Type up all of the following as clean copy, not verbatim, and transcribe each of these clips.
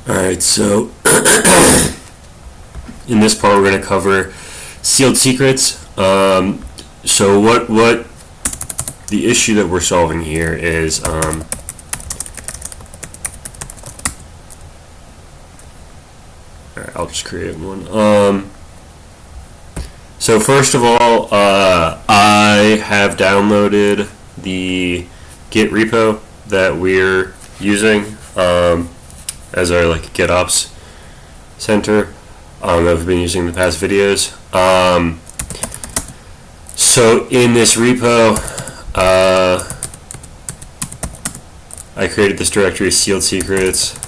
Alright, so in this part we're going to cover sealed secrets. So what the issue that we're solving here is alright, I'll just create one. So first of all, I have downloaded the Git repo that we're using as our gitops center that we've been using in the past videos. So in this repo, I created this directory, SealedSecrets,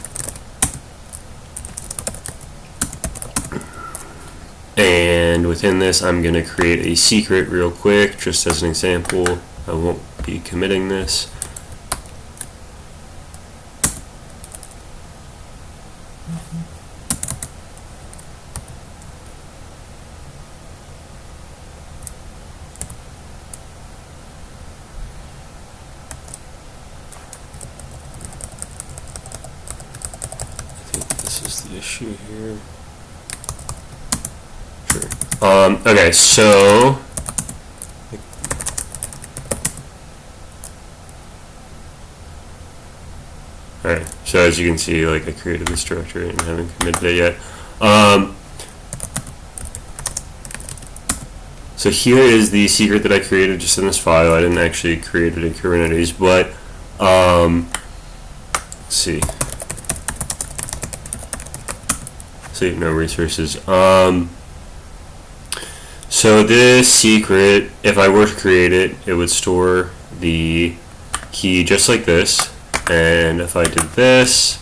and within this I'm going to create a secret real quick, just as an example. I won't be committing this. This is the issue here. Sure. Okay, so alright, so as you can see, I created this directory and haven't committed it yet. So here is the secret that I created just in this file. I didn't actually create it in Kubernetes, but let's see. Save no resources. So this secret, if I were to create it, it would store the key just like this. And if I did this,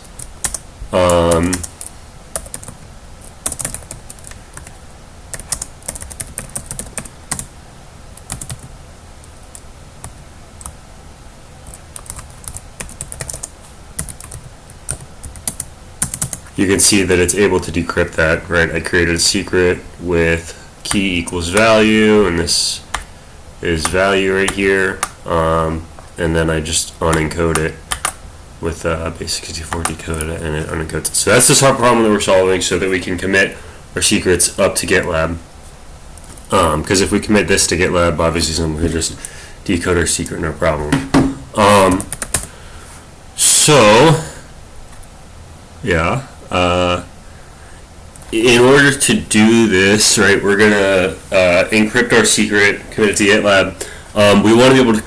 you can see that it's able to decrypt that, right? I created a secret with key equals value, and this is value right here, and then I just unencode it with basic64 decode it, and it unencodes it. So that's the problem that we're solving, so that we can commit our secrets up to GitLab. Because if we commit this to GitLab, obviously someone could just decode our secret, no problem. So yeah. In order to do this, right, we're gonna encrypt our secret, commit it to GitLab. We want to be able to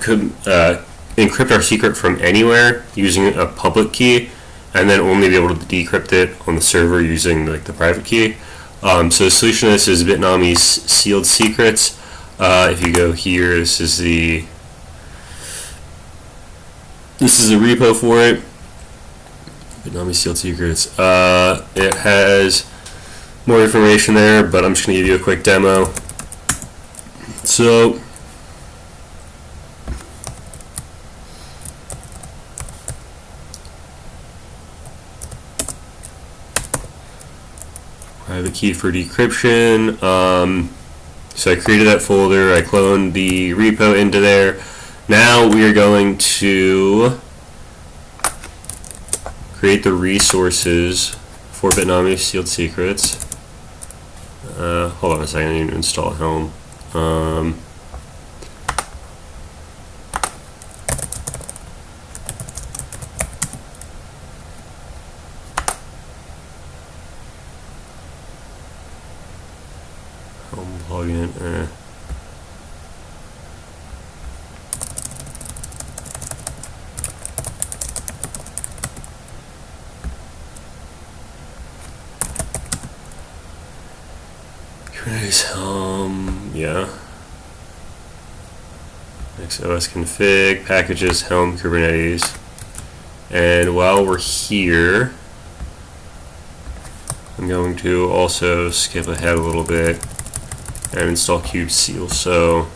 encrypt our secret from anywhere using a public key, and then only be able to decrypt it on the server using the private key. So the solution to this is Bitnami's SealedSecrets. If you go here, this is a repo for it. Bitnami SealedSecrets. It has more information there, but I'm just going to give you a quick demo. So private key for decryption. So I created that folder, I cloned the repo into there. Now we are going to create the resources for Bitnami SealedSecrets. Hold on a second, I need to install Helm. Helm plugin. Kubernetes Helm, yeah. XOS config, packages, Helm, Kubernetes. And while we're here, I'm going to also skip ahead a little bit and install kubectl. So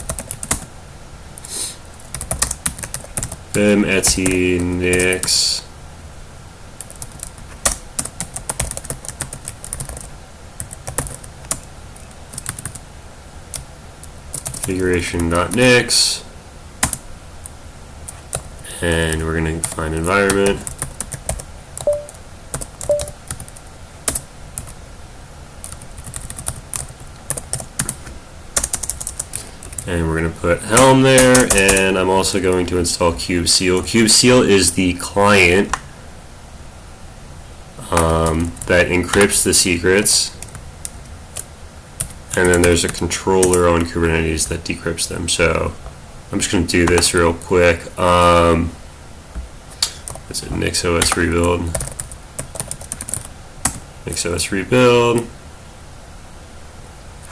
vim etsy nix configuration.nix, and we're going to find environment. and we're going to put helm there, and I'm also going to install kubectl. Kubectl is the client that encrypts the secrets, and then there's a controller on Kubernetes that decrypts them. So I'm just going to do this real quick. What's it? NixOS rebuild. NixOS rebuild.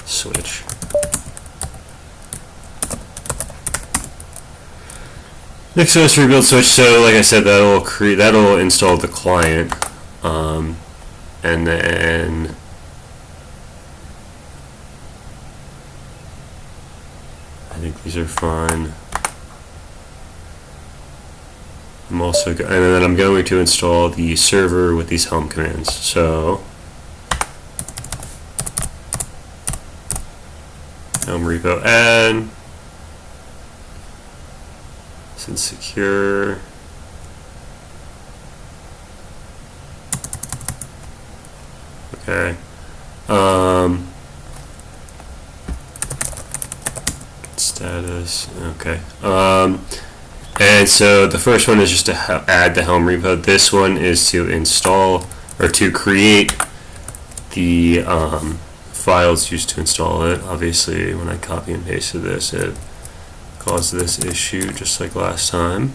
Switch. NixOS rebuild switch. So like I said, that'll install the client, and then I think these are fine. I'm also and then I'm going to install the server with these helm commands. So helm repo add, since secure, okay, status, okay, and so the first one is just to add the helm repo. This one is to install or to create the files used to install it. Obviously, when I copy and pasted this, it caused this issue just like last time.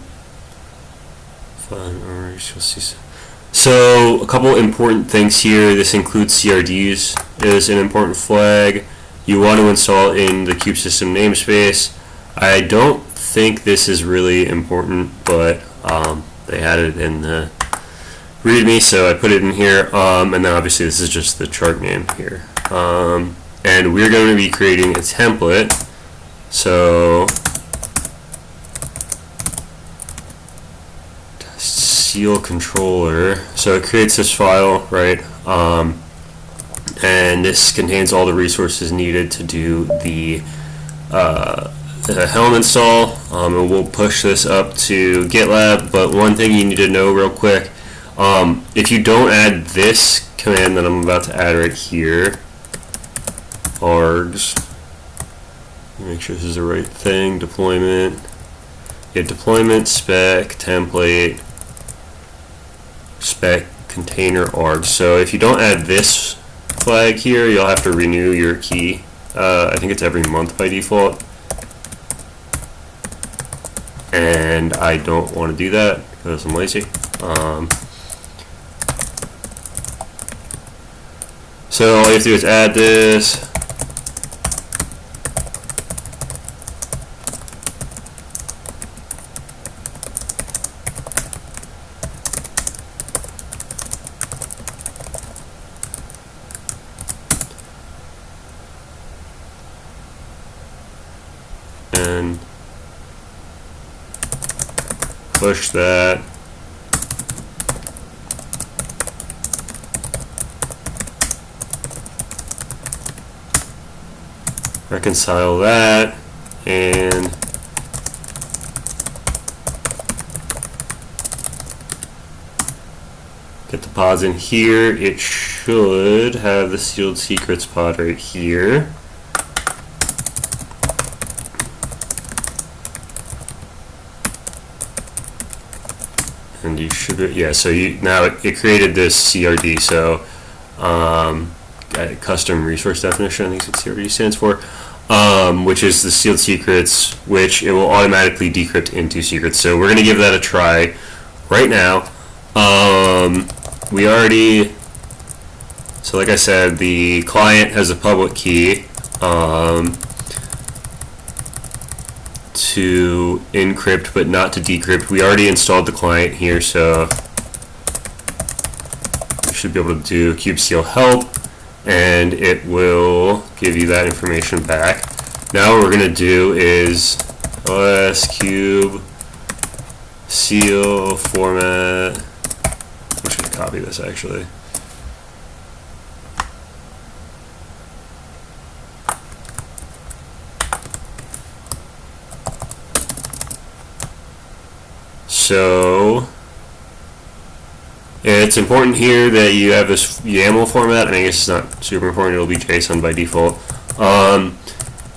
So a couple important things here. This includes CRDs is an important flag. You want to install in the kube-system namespace. I don't think this is really important, but they had it in the README, so I put it in here. And then obviously this is just the chart name here. And we're going to be creating a template. So seal-controller. So it creates this file, right? And this contains all the resources needed to do the helm install, and we'll push this up to GitLab. But one thing you need to know real quick, if you don't add this command that I'm about to add right here, args, make sure this is the right thing, deployment, Deployment.spec.template.spec.container args. So if you don't add this flag here, you'll have to renew your key. I think it's every month by default, and I don't want to do that because I'm lazy. So all you have to do is add this. And push that. Reconcile that, and get the pods in here. It should have the SealedSecrets pod right here. And you should, yeah, so now it created this CRD, so custom resource definition, I think is what CRD stands for, which is the SealedSecrets, which it will automatically decrypt into secrets. So we're going to give that a try right now. We already, so like I said, the client has a public key to encrypt but not to decrypt. We already installed the client here, so we should be able to do kubectl help, and it will give you that information back. Now what we're going to do is oscube seal format. I'm just going to copy this actually. So it's important here that you have this YAML format. I mean, I guess it's not super important. It'll be JSON by default.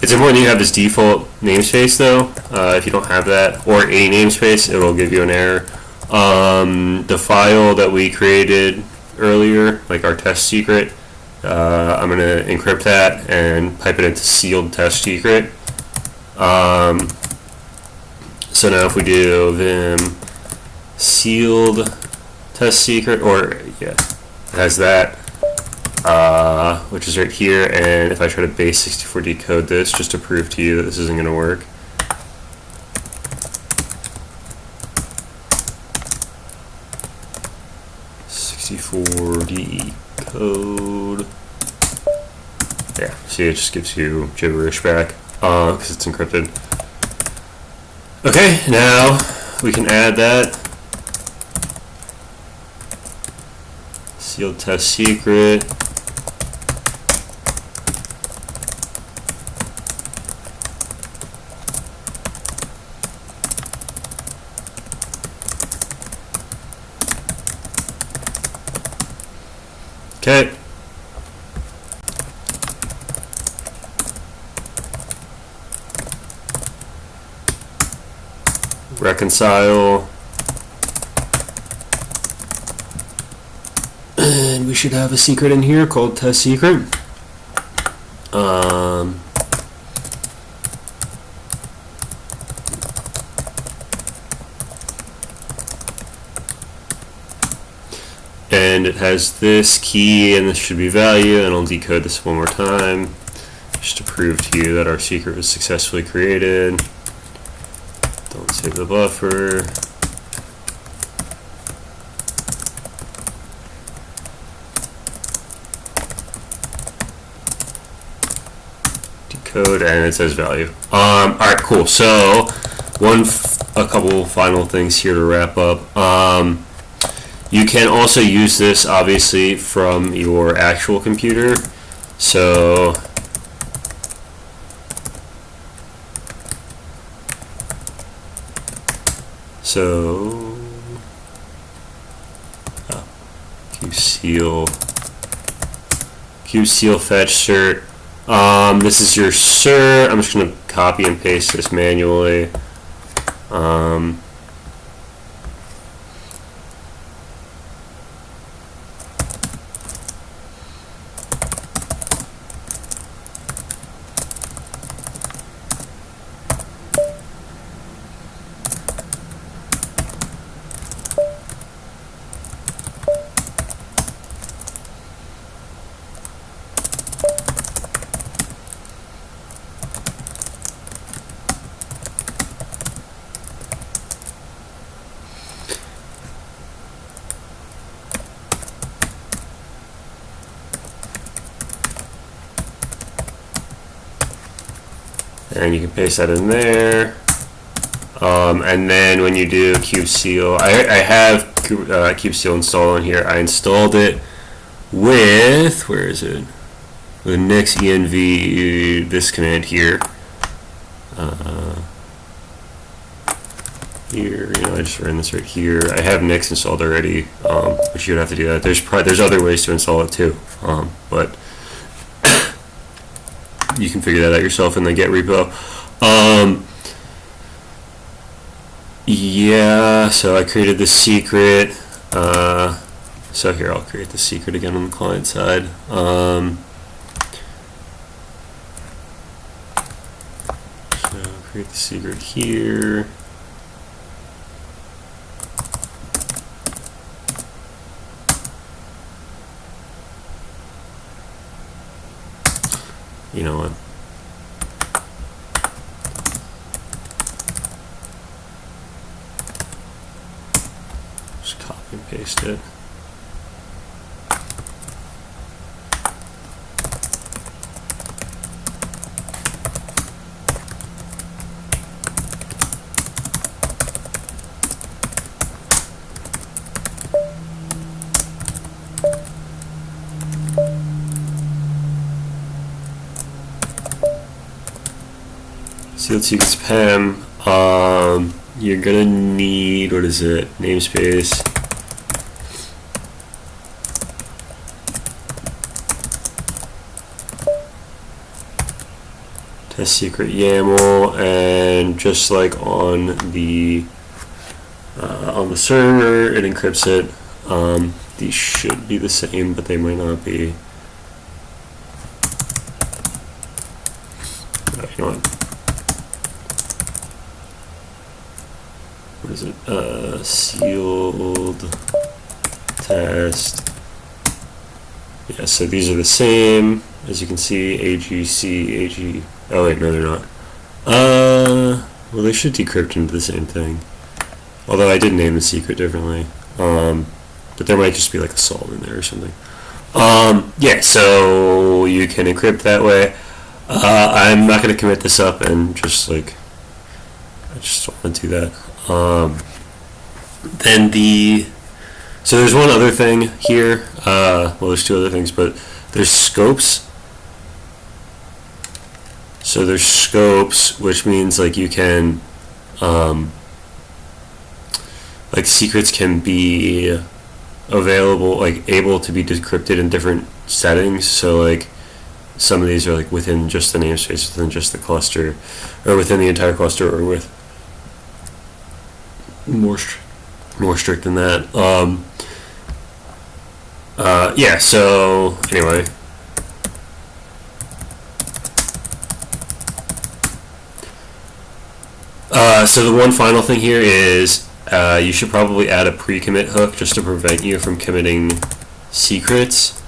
It's important you have this default namespace though. If you don't have that, or a namespace, it will give you an error. The file that we created earlier, like our test secret, I'm going to encrypt that and pipe it into sealed test secret. So now if we do vim sealed test secret, or yeah, it has that, which is right here, and if I try to base64 decode this just to prove to you that this isn't going to work, decode. Yeah, see, it just gives you gibberish back because it's encrypted. Okay, now we can add that sealed test secret. Okay. Reconcile. And we should have a secret in here called test secret. And it has this key, and this should be value, and I'll decode this one more time just to prove to you that our secret was successfully created. Don't save the buffer. Decode, and it says value. Alright, cool. So a couple final things here to wrap up. You can also use this obviously from your actual computer. So kubectl fetch cert. This is your cert. I'm just going to copy and paste this manually. And you can paste that in there. And then when you do kubectl, I have kubectl installed on here. I installed it with, where is it? With nix env, this command here. Here, I just ran this right here. I have nix installed already, but you would have to do that. There's other ways to install it too, but you can figure that out yourself in the Git repo. Yeah, so I created the secret. So here, I'll create the secret again on the client side. So create the secret here. You know what? Just copy and paste it. SealedSecrets PEM, you're gonna need, what is it, namespace. test-secret.yaml, and just like on the server, it encrypts it. These should be the same, but they might not be. You know what is it? Sealed test. Yeah, so these are the same, as you can see, AGC, AG. Oh wait, no, they're not. Well, they should decrypt into the same thing. Although I did name the secret differently. But there might just be like a sol in there or something. Yeah, so you can encrypt that way. I'm not going to commit this up and just like, I just don't want to do that. So there's one other thing here. Well, there's two other things, but there's scopes. So there's scopes, which means like you can, like secrets can be available, like able to be decrypted in different settings. So like some of these are like within just the namespace, within just the cluster, or within the entire cluster, or with more strict than that. Yeah, so anyway. So the one final thing here is you should probably add a pre-commit hook just to prevent you from committing secrets.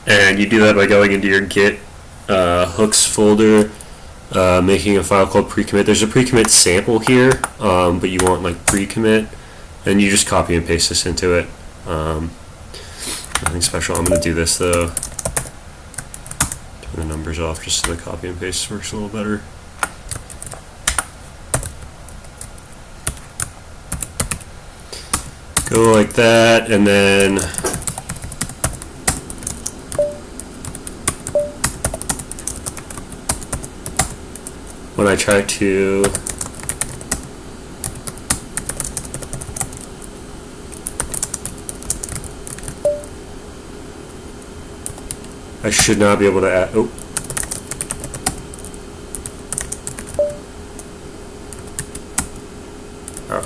And you do that by going into your git hooks folder, making a file called pre-commit. There's a pre-commit sample here, but you want like pre-commit, and you just copy and paste this into it. Nothing special. I'm going to do this though. Turn the numbers off just so the copy and paste works a little better. Go like that, and then when I try to I should not be able to add, oh. Oh.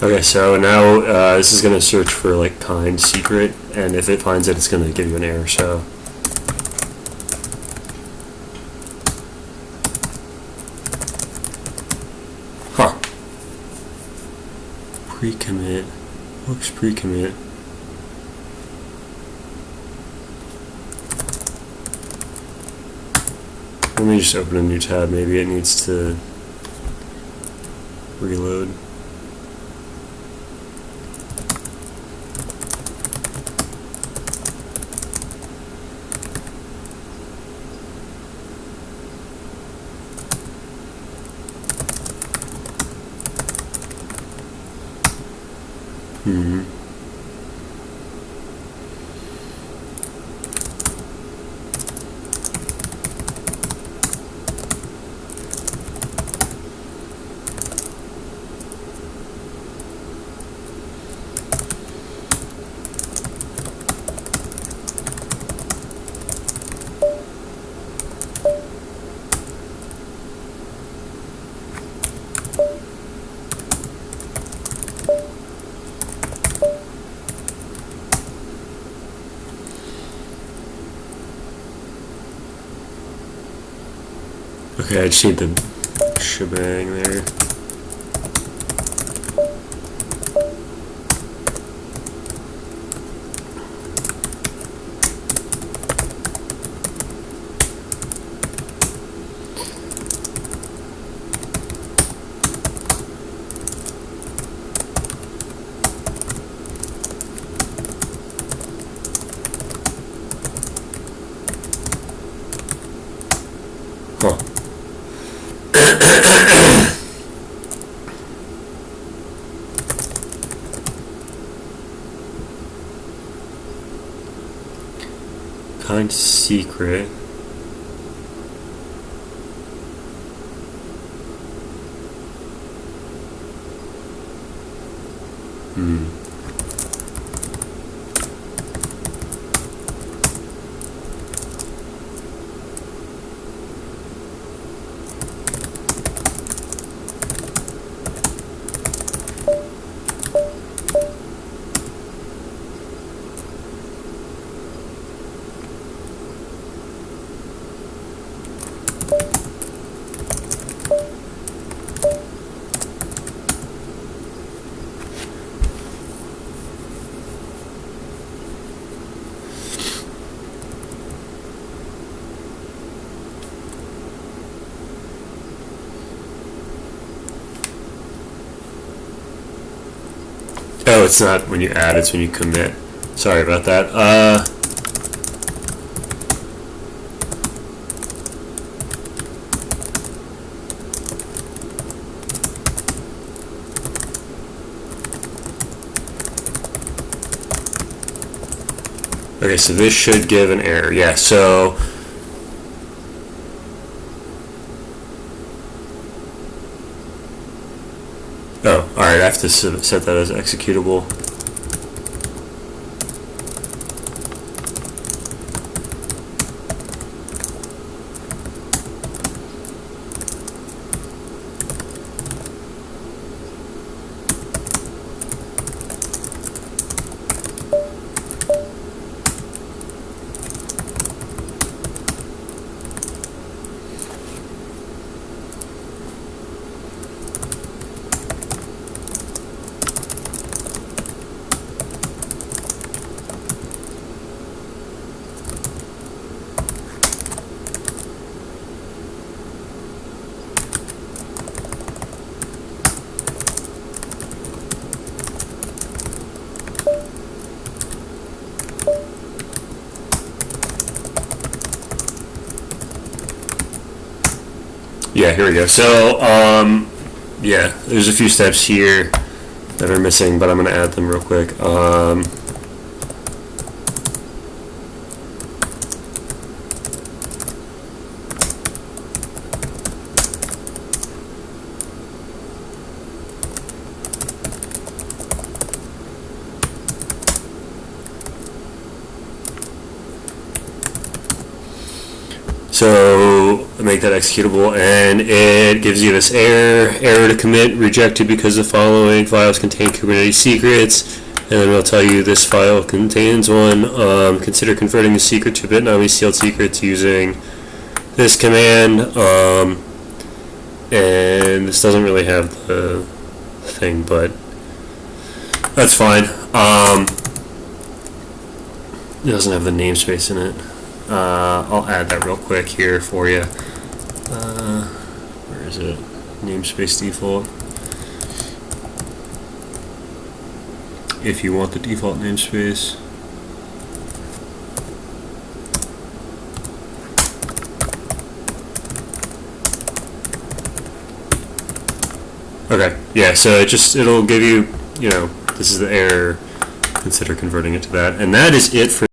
Okay, so now this is going to search for like kind secret, and if it finds it, it's going to give you an error. So pre-commit, hooks pre-commit. Let me just open a new tab, maybe it needs to reload. Okay, I just need the shebang there. find secret. Oh, it's not when you add, it's when you commit. Sorry about that. Okay, so this should give an error. Yeah, so oh, alright, I have to set that as executable. Yeah, here we go. So, yeah, there's a few steps here that are missing, but I'm going to add them real quick. So make that executable, and it gives you this error to commit, rejected because the following files contain Kubernetes secrets, and then it'll tell you this file contains one. Consider converting the secret to Bitnami SealedSecrets using this command, and this doesn't really have the thing, but that's fine. It doesn't have the namespace in it. I'll add that real quick here for you. Where is it? Namespace default. If you want the default namespace. Okay, yeah, so it'll give you, this is the error. Consider converting it to that. And that is it for